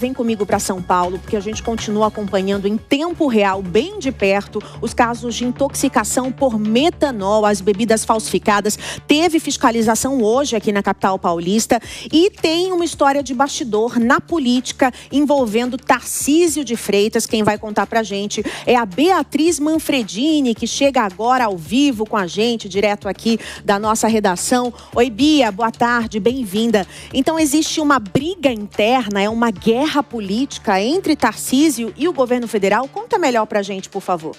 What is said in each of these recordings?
Vem comigo para São Paulo, porque a gente continua acompanhando em tempo real, bem de perto, os casos de intoxicação por metanol, as bebidas falsificadas. Teve fiscalização hoje aqui na capital paulista e tem uma história de bastidor na política envolvendo Tarcísio de Freitas. Quem vai contar pra gente é a Beatriz Manfredini, que chega agora ao vivo com a gente, direto aqui da nossa redação. Oi, Bia, boa tarde, bem-vinda. Então, existe uma briga interna, é uma guerra política entre Tarcísio e o governo federal? Conta melhor pra gente, por favor.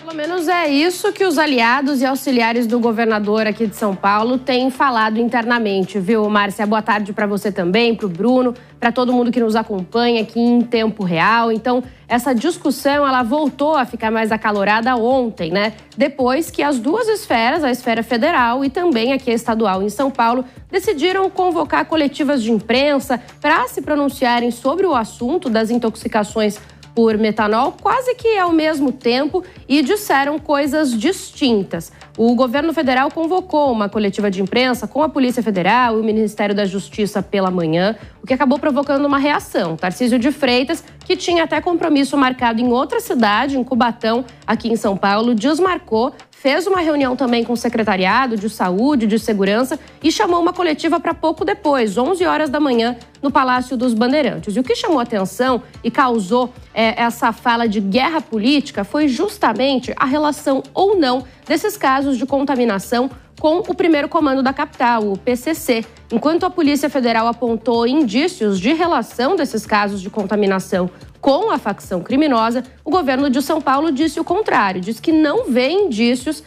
Pelo menos é isso que os aliados e auxiliares do governador aqui de São Paulo têm falado internamente, viu, Márcia? Boa tarde para você também, para o Bruno, para todo mundo que nos acompanha aqui em tempo real. Então, essa discussão, ela voltou a ficar mais acalorada ontem, né? Depois que as duas esferas, a esfera federal e também aqui a estadual em São Paulo, decidiram convocar coletivas de imprensa para se pronunciarem sobre o assunto das intoxicações por metanol quase que ao mesmo tempo e disseram coisas distintas. O governo federal convocou uma coletiva de imprensa com a Polícia Federal e o Ministério da Justiça pela manhã, o que acabou provocando uma reação. Tarcísio de Freitas, que tinha até compromisso marcado em outra cidade, em Cubatão, aqui em São Paulo, desmarcou, fez uma reunião também com o secretariado de saúde, de segurança e chamou uma coletiva para pouco depois, 11 horas da manhã, no Palácio dos Bandeirantes. E o que chamou atenção e causou essa fala de guerra política foi justamente a relação ou não desses casos de contaminação com o primeiro comando da capital, o PCC. Enquanto a Polícia Federal apontou indícios de relação desses casos de contaminação com a facção criminosa, o governo de São Paulo disse o contrário, disse que não vê indícios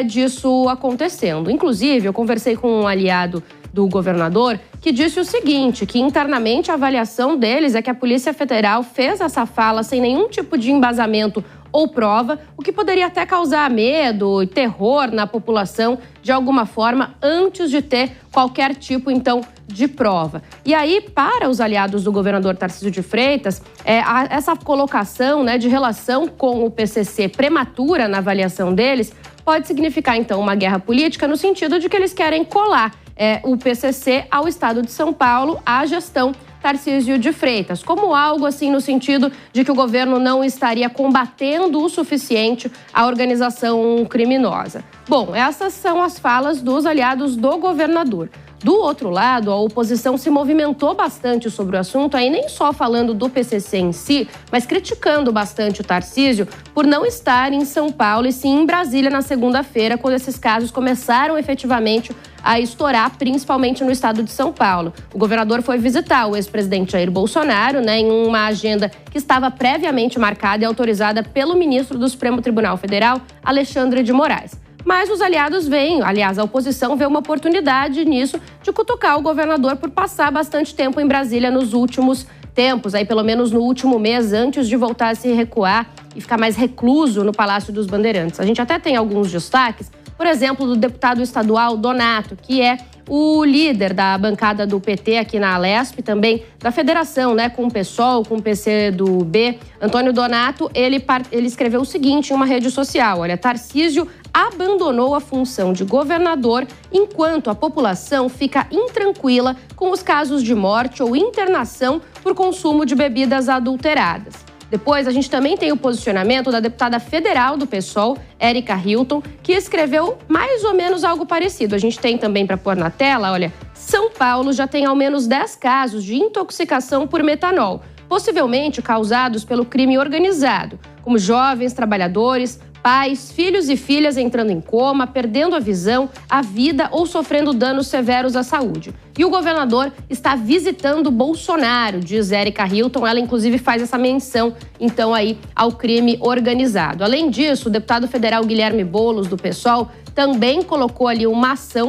disso acontecendo. Inclusive, eu conversei com um aliado do governador que disse o seguinte, que internamente a avaliação deles é que a Polícia Federal fez essa fala sem nenhum tipo de embasamento ou prova, o que poderia até causar medo e terror na população de alguma forma antes de ter qualquer tipo, então, de prova. E aí, para os aliados do governador Tarcísio de Freitas, essa colocação, né, de relação com o PCC prematura na avaliação deles pode significar, então, uma guerra política no sentido de que eles querem colar o PCC ao estado de São Paulo, à gestão Tarcísio de Freitas, como algo assim no sentido de que o governo não estaria combatendo o suficiente a organização criminosa. Bom, essas são as falas dos aliados do governador. Do outro lado, a oposição se movimentou bastante sobre o assunto, aí nem só falando do PCC em si, mas criticando bastante o Tarcísio por não estar em São Paulo e sim em Brasília na segunda-feira, quando esses casos começaram efetivamente a estourar, principalmente no estado de São Paulo. O governador foi visitar o ex-presidente Jair Bolsonaro, né, em uma agenda que estava previamente marcada e autorizada pelo ministro do Supremo Tribunal Federal, Alexandre de Moraes. Mas os aliados veem, aliás, a oposição vê uma oportunidade nisso de cutucar o governador por passar bastante tempo em Brasília nos últimos tempos, aí pelo menos no último mês, antes de voltar a se recuar e ficar mais recluso no Palácio dos Bandeirantes. A gente até tem alguns destaques, por exemplo, do deputado estadual Donato, que é o líder da bancada do PT aqui na Alesp, também da federação, né, com o PSOL, com o PCdoB. Antônio Donato, ele escreveu o seguinte em uma rede social, olha, Tarcísio abandonou a função de governador enquanto a população fica intranquila com os casos de morte ou internação por consumo de bebidas adulteradas. Depois, a gente também tem o posicionamento da deputada federal do PSOL, Érica Hilton, que escreveu mais ou menos algo parecido. A gente tem também para pôr na tela, olha, São Paulo já tem ao menos 10 casos de intoxicação por metanol, possivelmente causados pelo crime organizado, como jovens trabalhadores, pais, filhos e filhas entrando em coma, perdendo a visão, a vida ou sofrendo danos severos à saúde. E o governador está visitando Bolsonaro, diz Érica Hilton. Ela, inclusive, faz essa menção, então, aí ao crime organizado. Além disso, o deputado federal Guilherme Boulos, do PSOL, também colocou ali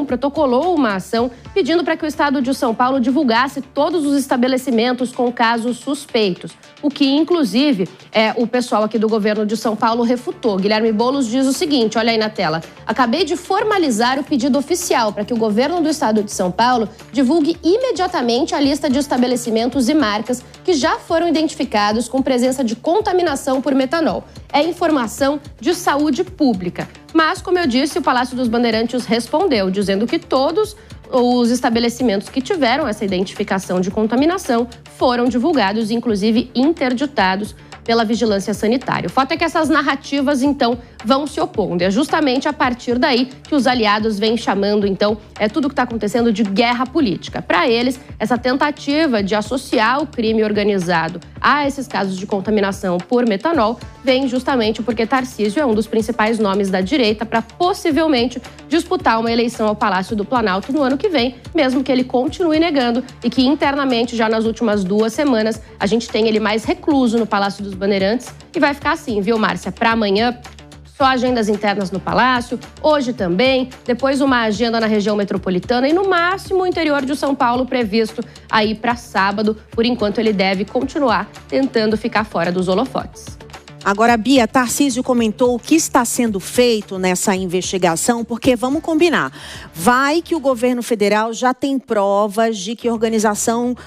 protocolou uma ação pedindo para que o estado de São Paulo divulgasse todos os estabelecimentos com casos suspeitos, o que, inclusive, o pessoal aqui do governo de São Paulo refutou. Guilherme Boulos diz o seguinte, olha aí na tela, acabei de formalizar o pedido oficial para que o governo do estado de São Paulo divulgue imediatamente a lista de estabelecimentos e marcas que já foram identificados com presença de contaminação por metanol. É informação de saúde pública. Mas, como eu disse, o Palácio dos Bandeirantes respondeu, dizendo que todos os estabelecimentos que tiveram essa identificação de contaminação foram divulgados, inclusive interditados pela Vigilância Sanitária. O fato é que essas narrativas, então, vão se opondo. É justamente a partir daí que os aliados vêm chamando, então, tudo que está acontecendo de guerra política. Para eles, essa tentativa de associar o crime organizado a esses casos de contaminação por metanol vem justamente porque Tarcísio é um dos principais nomes da direita para possivelmente disputar uma eleição ao Palácio do Planalto no ano que vem, mesmo que ele continue negando e que internamente, já nas últimas 2 semanas, a gente tem ele mais recluso no Palácio dos Bandeirantes e vai ficar assim, viu, Márcia? Para amanhã, só agendas internas no Palácio, hoje também, depois uma agenda na região metropolitana e no máximo o interior de São Paulo previsto aí para sábado. Por enquanto ele deve continuar tentando ficar fora dos holofotes. Agora, Bia, Tarcísio comentou o que está sendo feito nessa investigação, porque vamos combinar. Vai que o governo federal já tem provas de que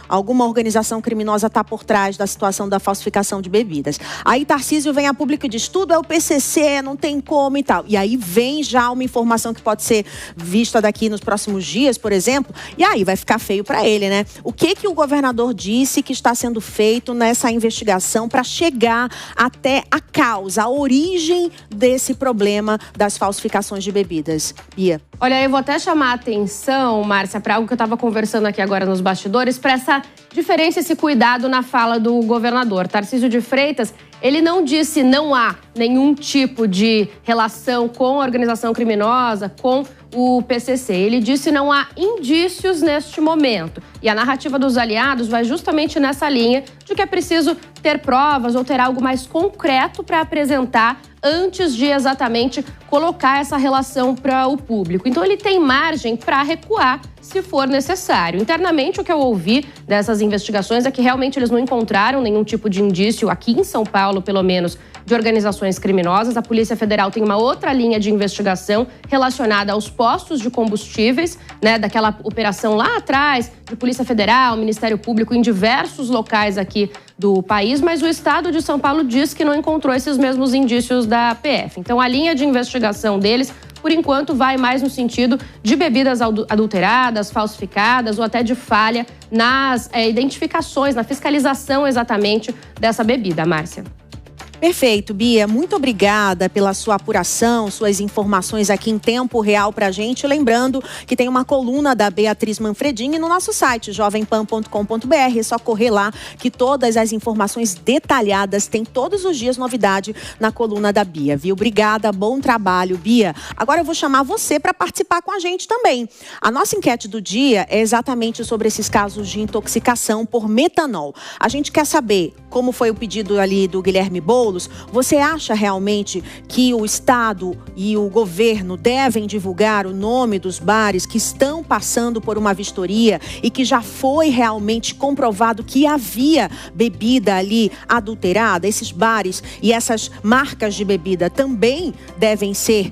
alguma organização criminosa está por trás da situação da falsificação de bebidas. Aí Tarcísio vem a público e diz, tudo é o PCC, não tem como e tal. E aí vem já uma informação que pode ser vista daqui nos próximos dias, por exemplo, e aí vai ficar feio para ele, né? O que o governador disse que está sendo feito nessa investigação para chegar até a causa, a origem desse problema das falsificações de bebidas? Bia. Olha, eu vou até chamar a atenção, Márcia, para algo que eu estava conversando aqui agora nos bastidores, para essa diferença, esse cuidado na fala do governador. Tarcísio de Freitas, ele não disse não há nenhum tipo de relação com a organização criminosa, com o PCC. Ele disse não há indícios neste momento. E a narrativa dos aliados vai justamente nessa linha de que é preciso ter provas ou ter algo mais concreto para apresentar antes de exatamente colocar essa relação para o público. Então ele tem margem para recuar se for necessário. Internamente, o que eu ouvi dessas investigações é que realmente eles não encontraram nenhum tipo de indício, aqui em São Paulo, pelo menos, de organizações criminosas. A Polícia Federal tem uma outra linha de investigação relacionada aos postos de combustíveis, né, daquela operação lá atrás, de Polícia Federal, Ministério Público, em diversos locais aqui do país, mas o Estado de São Paulo diz que não encontrou esses mesmos indícios da PF. Então, a linha de investigação deles, por enquanto, vai mais no sentido de bebidas adulteradas, falsificadas ou até de falha nas identificações, na fiscalização exatamente dessa bebida, Márcia. Perfeito, Bia. Muito obrigada pela sua apuração, suas informações aqui em tempo real pra gente. Lembrando que tem uma coluna da Beatriz Manfredini no nosso site, jovempan.com.br. É só correr lá que todas as informações detalhadas, tem todos os dias novidade na coluna da Bia, viu? Obrigada, bom trabalho, Bia. Agora eu vou chamar você para participar com a gente também. A nossa enquete do dia é exatamente sobre esses casos de intoxicação por metanol. A gente quer saber como foi o pedido ali do Guilherme Boulos. Você acha realmente que o Estado e o governo devem divulgar o nome dos bares que estão passando por uma vistoria e que já foi realmente comprovado que havia bebida ali adulterada? Esses bares e essas marcas de bebida também devem ser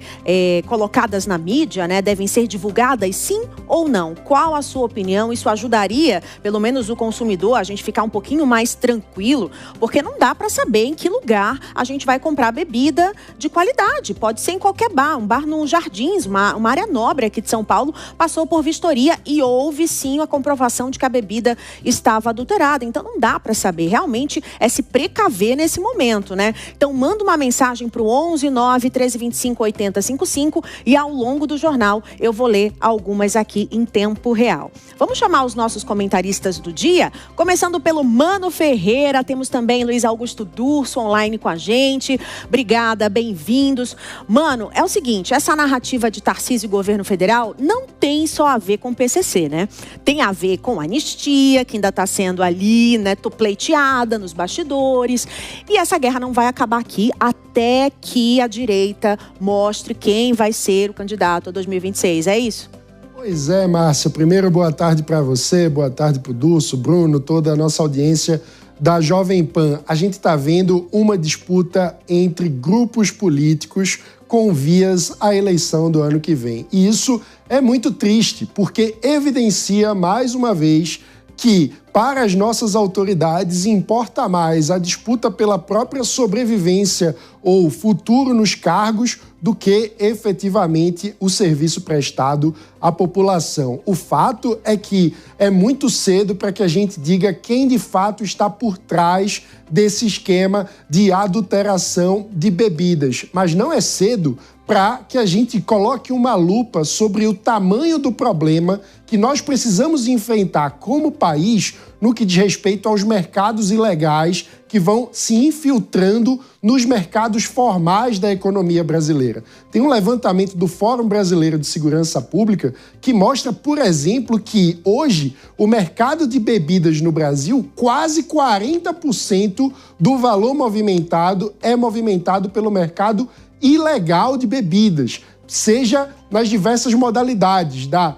colocadas na mídia, né? Devem ser divulgadas, sim ou não? Qual a sua opinião? Isso ajudaria, pelo menos o consumidor, a gente ficar um pouquinho mais tranquilo, porque não dá para saber em que lugar a gente vai comprar bebida de qualidade. Pode ser em qualquer bar, um bar no Jardins, uma área nobre aqui de São Paulo, passou por vistoria e houve sim a comprovação de que a bebida estava adulterada. Então não dá para saber, realmente é se precaver nesse momento, né? Então manda uma mensagem para o 11 9 13 25 80 55 e ao longo do jornal eu vou ler algumas aqui em tempo real. Vamos chamar os nossos comentaristas do dia, começando pelo Mano Ferreira. Temos também Luiz Augusto Durso online com a gente. Obrigada, bem-vindos. Mano, é o seguinte, essa narrativa de Tarcísio e governo federal não tem só a ver com o PCC, né? Tem a ver com a anistia, que ainda está sendo ali, né, pleiteada nos bastidores. E essa guerra não vai acabar aqui até que a direita mostre quem vai ser o candidato a 2026. É isso? Pois é, Márcia. Primeiro, boa tarde para você, boa tarde para o Durso, Bruno, toda a nossa audiência da Jovem Pan. A gente está vendo uma disputa entre grupos políticos com vias à eleição do ano que vem. E isso é muito triste, porque evidencia mais uma vez que, para as nossas autoridades, importa mais a disputa pela própria sobrevivência ou futuro nos cargos do que, efetivamente, o serviço prestado à população. O fato é que é muito cedo para que a gente diga quem, de fato, está por trás desse esquema de adulteração de bebidas. Mas não é cedo para que a gente coloque uma lupa sobre o tamanho do problema que nós precisamos enfrentar como país no que diz respeito aos mercados ilegais que vão se infiltrando nos mercados formais da economia brasileira. Tem um levantamento do Fórum Brasileiro de Segurança Pública que mostra, por exemplo, que hoje o mercado de bebidas no Brasil, quase 40% do valor movimentado é movimentado pelo mercado ilegal de bebidas, seja nas diversas modalidades da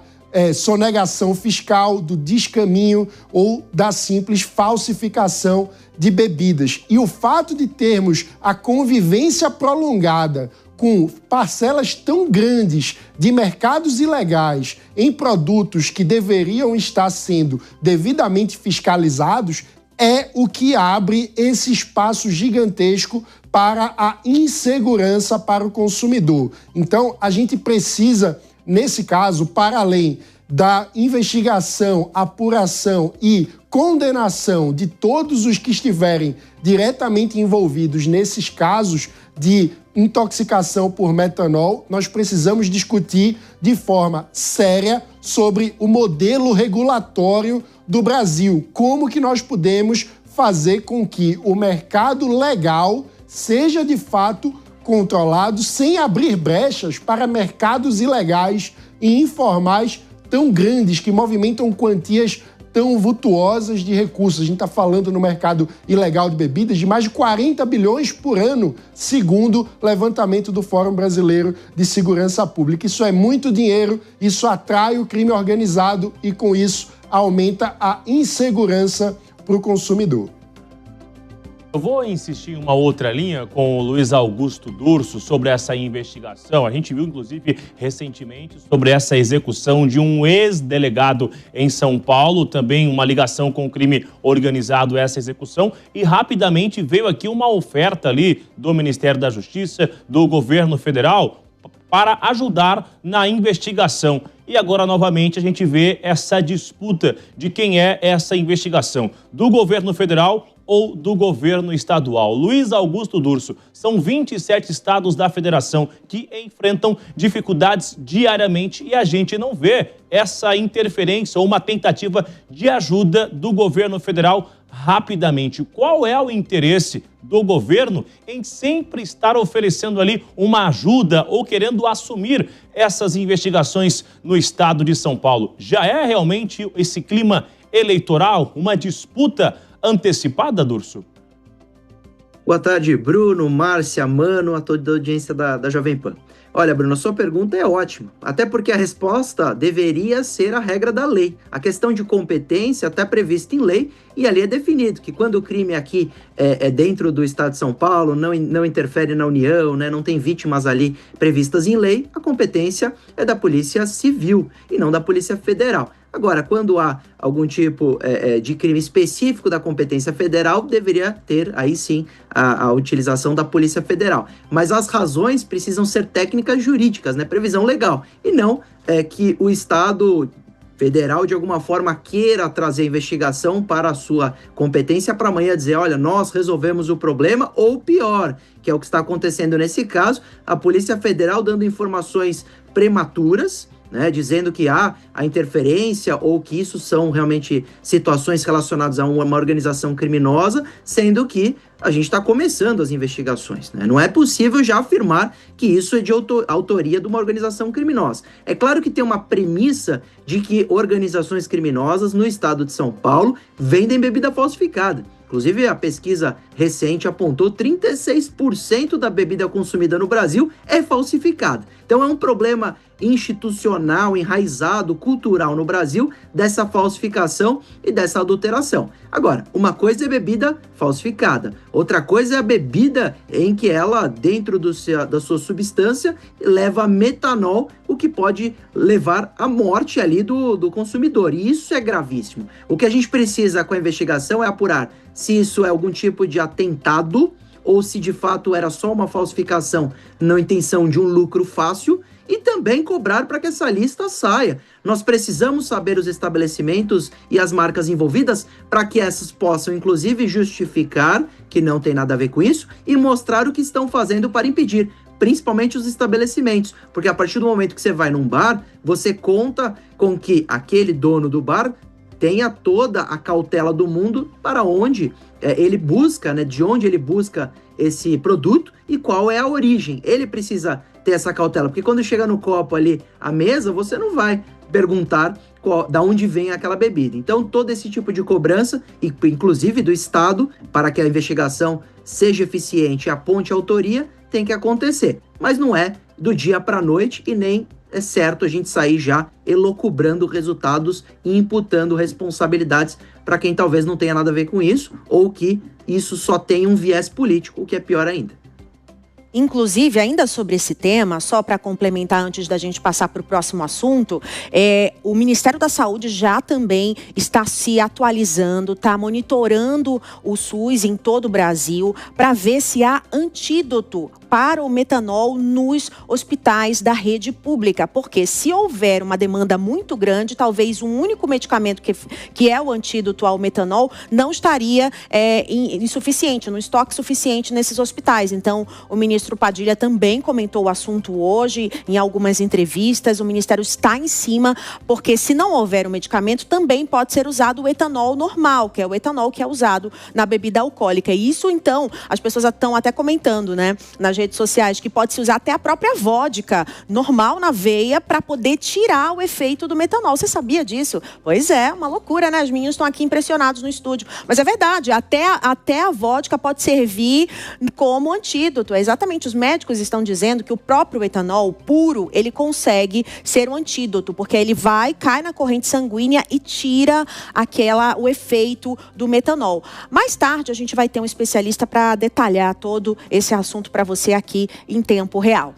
sonegação fiscal, do descaminho ou da simples falsificação de bebidas. E o fato de termos a convivência prolongada com parcelas tão grandes de mercados ilegais em produtos que deveriam estar sendo devidamente fiscalizados é o que abre esse espaço gigantesco para a insegurança para o consumidor. Então, a gente precisa, nesse caso, para além da investigação, apuração e condenação de todos os que estiverem diretamente envolvidos nesses casos de intoxicação por metanol, nós precisamos discutir de forma séria sobre o modelo regulatório do Brasil. Como que nós podemos fazer com que o mercado legal seja de fato controlado sem abrir brechas para mercados ilegais e informais tão grandes que movimentam quantias tão vultuosas de recursos. A gente está falando no mercado ilegal de bebidas de mais de 40 bilhões por ano, segundo o levantamento do Fórum Brasileiro de Segurança Pública. Isso é muito dinheiro, isso atrai o crime organizado e, com isso, aumenta a insegurança para o consumidor. Eu vou insistir em uma outra linha com o Luiz Augusto Durso sobre essa investigação. A gente viu, inclusive, recentemente sobre essa execução de um ex-delegado em São Paulo, também uma ligação com o crime organizado, essa execução, e rapidamente veio aqui uma oferta ali do Ministério da Justiça, do governo federal, para ajudar na investigação. E agora, novamente, a gente vê essa disputa de quem é essa investigação, do governo federal ou do governo estadual. Luiz Augusto Durso, são 27 estados da federação que enfrentam dificuldades diariamente e a gente não vê essa interferência ou uma tentativa de ajuda do governo federal rapidamente. Qual é o interesse do governo em sempre estar oferecendo ali uma ajuda ou querendo assumir essas investigações no estado de São Paulo? Já é realmente esse clima eleitoral, uma disputa antecipada, Durso? Boa tarde, Bruno, Márcia, Mano, a toda a audiência da Jovem Pan. Olha, Bruno, a sua pergunta é ótima, até porque a resposta deveria ser a regra da lei. A questão de competência está prevista em lei e ali é definido que quando o crime aqui é dentro do estado de São Paulo, não interfere na União, né, não tem vítimas ali previstas em lei, a competência é da Polícia Civil e não da Polícia Federal. Agora, quando há algum tipo de crime específico da competência federal, deveria ter, aí sim, a utilização da Polícia Federal. Mas as razões precisam ser técnicas jurídicas, né? Previsão legal. E não que o Estado federal, de alguma forma, queira trazer a investigação para a sua competência para amanhã dizer, olha, nós resolvemos o problema, ou pior, que é o que está acontecendo nesse caso, a Polícia Federal dando informações prematuras, né, dizendo que há a interferência ou que isso são realmente situações relacionadas a uma organização criminosa, sendo que a gente está começando as investigações, né? Não é possível já afirmar que isso é de autoria de uma organização criminosa. É claro que tem uma premissa de que organizações criminosas no estado de São Paulo vendem bebida falsificada. Inclusive, a pesquisa recente apontou 36% da bebida consumida no Brasil é falsificada. Então é um problema institucional, enraizado, cultural no Brasil, dessa falsificação e dessa adulteração. Agora, uma coisa é bebida falsificada, outra coisa é a bebida em que ela, dentro da sua substância, leva metanol, o que pode levar à morte ali do consumidor. E isso é gravíssimo. O que a gente precisa com a investigação é apurar se isso é algum tipo de atentado ou se de fato era só uma falsificação na intenção de um lucro fácil, e também cobrar para que essa lista saia. Nós precisamos saber os estabelecimentos e as marcas envolvidas para que essas possam, inclusive, justificar que não tem nada a ver com isso e mostrar o que estão fazendo para impedir, principalmente os estabelecimentos, porque a partir do momento que você vai num bar, você conta com que aquele dono do bar tenha toda a cautela do mundo para onde ele busca, né, de onde ele busca esse produto e qual é a origem. Ele precisa ter essa cautela, porque quando chega no copo ali à mesa, você não vai perguntar da onde vem aquela bebida. Então, todo esse tipo de cobrança, inclusive do Estado, para que a investigação seja eficiente e aponte a autoria, tem que acontecer. Mas não é do dia para a noite e nem é certo a gente sair já elucubrando resultados e imputando responsabilidades para quem talvez não tenha nada a ver com isso ou que isso só tenha um viés político, o que é pior ainda. Inclusive, ainda sobre esse tema, só para complementar antes da gente passar para o próximo assunto, o Ministério da Saúde já também está se atualizando, está monitorando o SUS em todo o Brasil para ver se há antídoto para o metanol nos hospitais da rede pública, porque se houver uma demanda muito grande, talvez um único medicamento que é o antídoto ao metanol não estaria insuficiente, no estoque suficiente nesses hospitais. Então, o ministro Padilha também comentou o assunto hoje em algumas entrevistas. O Ministério está em cima, porque se não houver o medicamento, também pode ser usado o etanol normal, que é o etanol que é usado na bebida alcoólica. E isso, então, as pessoas estão até comentando, né, nas redes sociais, que pode se usar até a própria vodka normal na veia para poder tirar o efeito do metanol. Você sabia disso? Pois é, uma loucura, né? Os meninos estão aqui impressionados no estúdio. Mas é verdade, até a vodka pode servir como antídoto. É exatamente, os médicos estão dizendo que o próprio etanol puro, ele consegue ser um antídoto, porque ele cai na corrente sanguínea e tira o efeito do metanol. Mais tarde a gente vai ter um especialista para detalhar todo esse assunto para você aqui em tempo real.